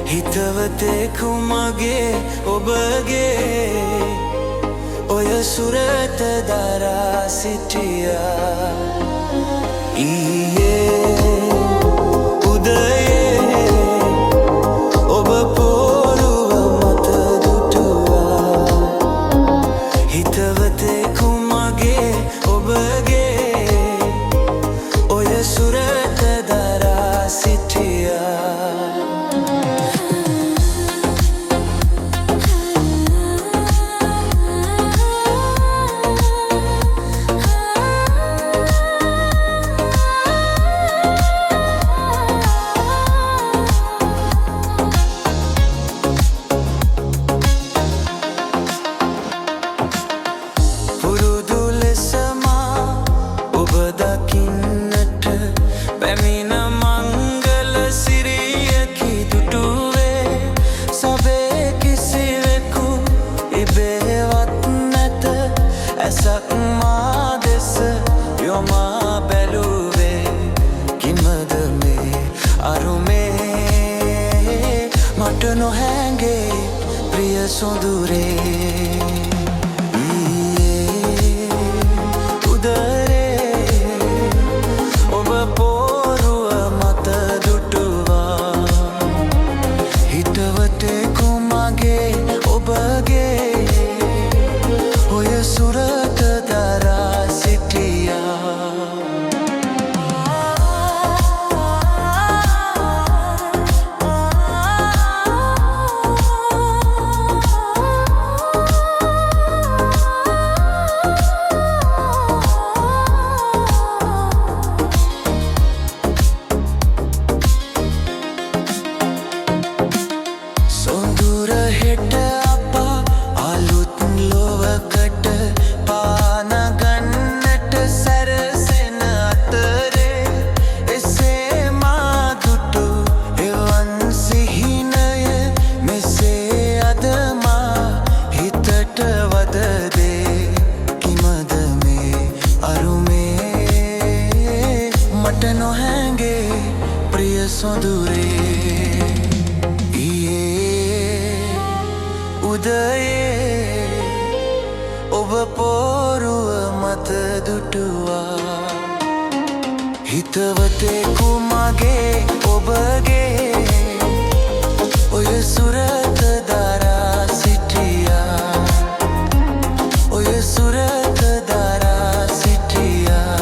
හිතවතෙකු මගේ ඔබගේ ඔය සුරත දරා සිටියා ඊයේ උදයේ ඔබ පොරුව මත දුටුවා හිතවතෙකු මගේ ඔබගේ ඔය සුරත දරා සිටියා දකින්නට පැමිණ මංගල සිරියකි දුටුවේ සබේ කිසිවෙකු ඉබේවත් නැත ඇසක් මා දෙස යොමා බැලුවේ කිමද මේ අරුමේ මට නොහැඟේ ප්‍රිය සොඳුරේ නොහැඟේ ප්‍රිය සොඳුරේ ඊයේ උදයේ ඔබ පොරුව මත දුටුවා හිතවතෙකු මගේ ඔබගේ ඔය සුරත දරා සිටියා ඔය සුරත දරා සිටියා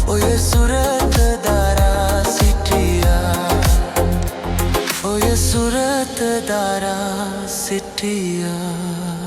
ඔය සුරත දරා සිටියා ඔය සුරත දරා සිටියා